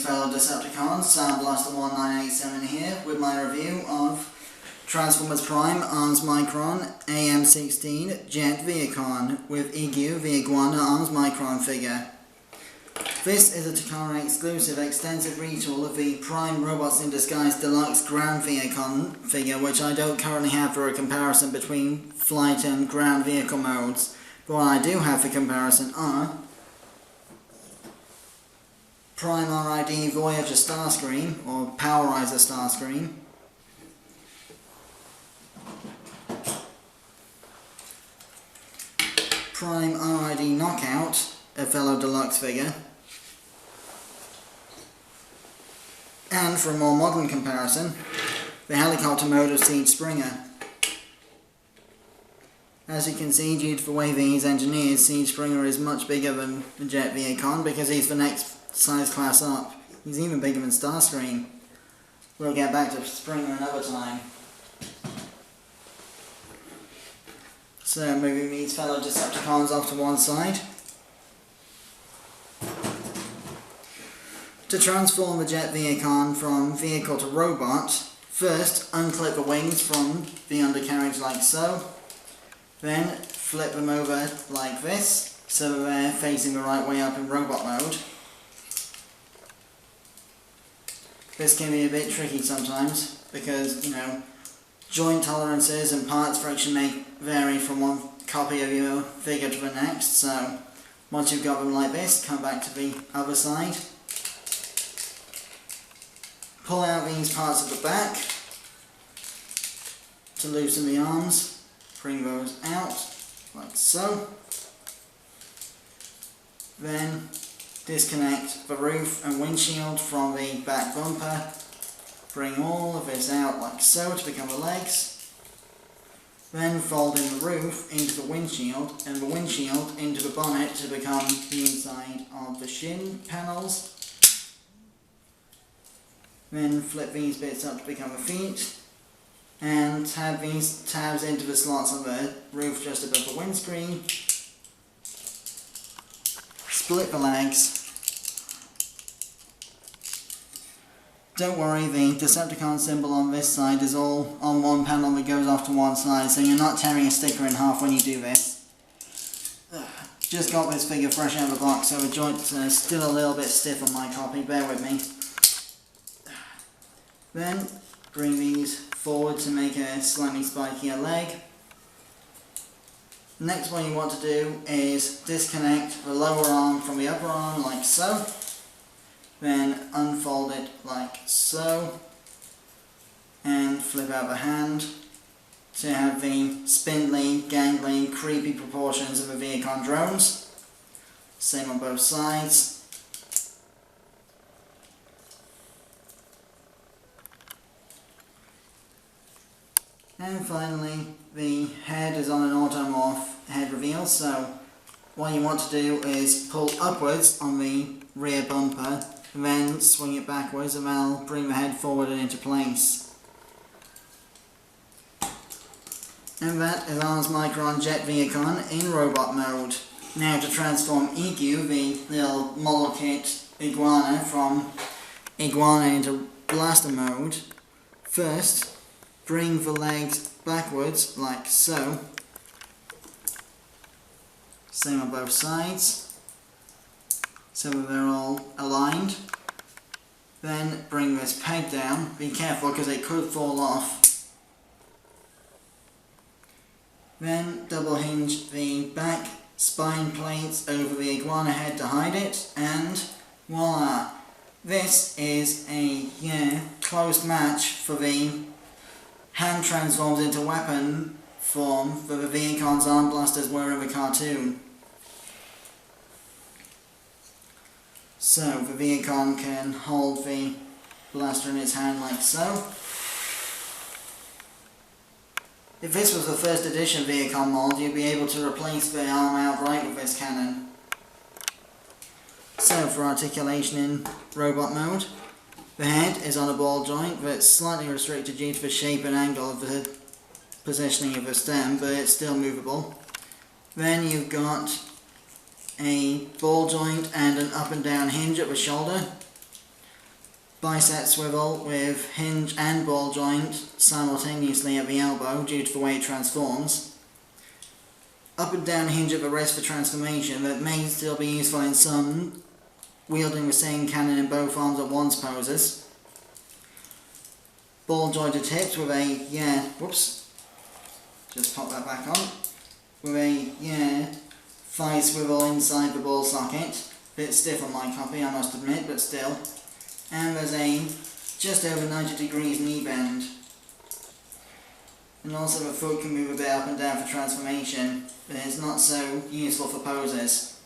fellow Decepticons, Blaster1987 here with my review of Transformers Prime Arms Micron AM16 Jet Vehicon with Igu the Iguana Arms Micron figure. This is a Takara exclusive extensive retool of the Prime Robots in Disguise Deluxe Ground Vehicon figure, which I don't currently have for a comparison between flight and ground vehicle modes. But what I do have for comparison are Prime RID Voyager Starscream, or Powerizer Starscream, Prime RID Knockout, a fellow deluxe figure, and for a more modern comparison, the helicopter mode of Siege Springer. As you can see, due to the way he's engineered, Siege Springer is much bigger than the Jet Vehicon because he's the next size class up. He's even bigger than Starscream. We'll get back to Springer another time. So moving these fellow Decepticons off to one side. To transform the Jet Vehicon from vehicle to robot, first unclip the wings from the undercarriage like so, then flip them over like this, so that they're facing the right way up in robot mode. This can be a bit tricky sometimes, because, joint tolerances and parts friction may vary from one copy of your figure to the next, so once you've got them like this, come back to the other side. Pull out these parts of the back to loosen the arms, bring those out, like so. Then disconnect the roof and windshield from the back bumper. Bring all of this out like so to become the legs. Then fold in the roof into the windshield and the windshield into the bonnet to become the inside of the shin panels. Then flip these bits up to become the feet and tab these tabs into the slots on the roof just above the windscreen. Split the legs. Don't worry, the Decepticon symbol on this side is all on one panel that goes off to one side, so you're not tearing a sticker in half when you do this. Just got this figure fresh out of the box, so the joints are still a little bit stiff on my copy, bear with me. Then bring these forward to make a slightly spikier leg. Next what you want to do is disconnect the lower arm from the upper arm like so. Then unfold it like so, and flip out the hand to have the spindly, gangly, creepy proportions of the Vehicon drones. Same on both sides. And finally, the head is on an automorph head reveal, so what you want to do is pull upwards on the rear bumper, and then swing it backwards, and that'll bring the head forward and into place. And that is Arms Micron Jet Vehicon in robot mode. Now to transform Igu, the little model kit iguana, from iguana into blaster mode, first bring the legs backwards like so. Same on both sides, so that they're all aligned. Then bring this peg down. Be careful because it could fall off. Then double hinge the back spine plates over the iguana head to hide it, and voila! This is a close match for the hand transforms into weapon form that the Vehicon's arm blasters were in the cartoon. So the Vehicon can hold the blaster in its hand like so. If this was the first edition Vehicon mold, you'd be able to replace the arm outright with this cannon. So for articulation in robot mode, the head is on a ball joint that's slightly restricted due to the shape and angle of the positioning of the stem, but it's still movable. Then you've got a ball joint and an up and down hinge at the shoulder. bicep swivel with hinge and ball joint simultaneously at the elbow due to the way it transforms. Up and down hinge at the wrist for transformation that may still be useful in some wielding the same cannon in both arms at once poses. Ball jointed hips with a, just pop that back on, with a, thigh swivel inside the ball socket. Bit stiff on my copy, I must admit, but still. And there's a just over 90 degrees knee bend. And also the foot can move a bit up and down for transformation, but it's not so useful for poses.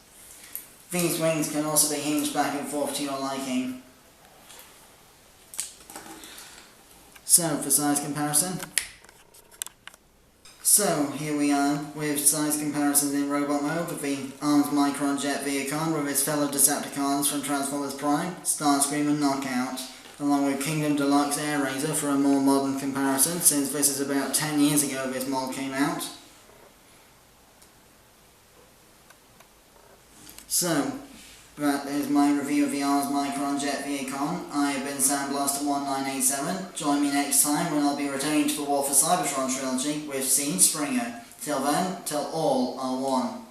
These wings can also be hinged back and forth to your liking. So, for size comparison. So, here we are with size comparisons in robot mode with the armed Micron Jet Vehicon with its fellow Decepticons from Transformers Prime, Starscream and Knockout, along with Kingdom Deluxe Air Razor for a more modern comparison, since this is about 10 years ago this mold came out. So, that is my review of the ARMS Micron Jet Vehicon. I have been Sandblaster1987. Join me next time when I'll be returning to the War for Cybertron trilogy with Siege Springer. Till then, till all are one.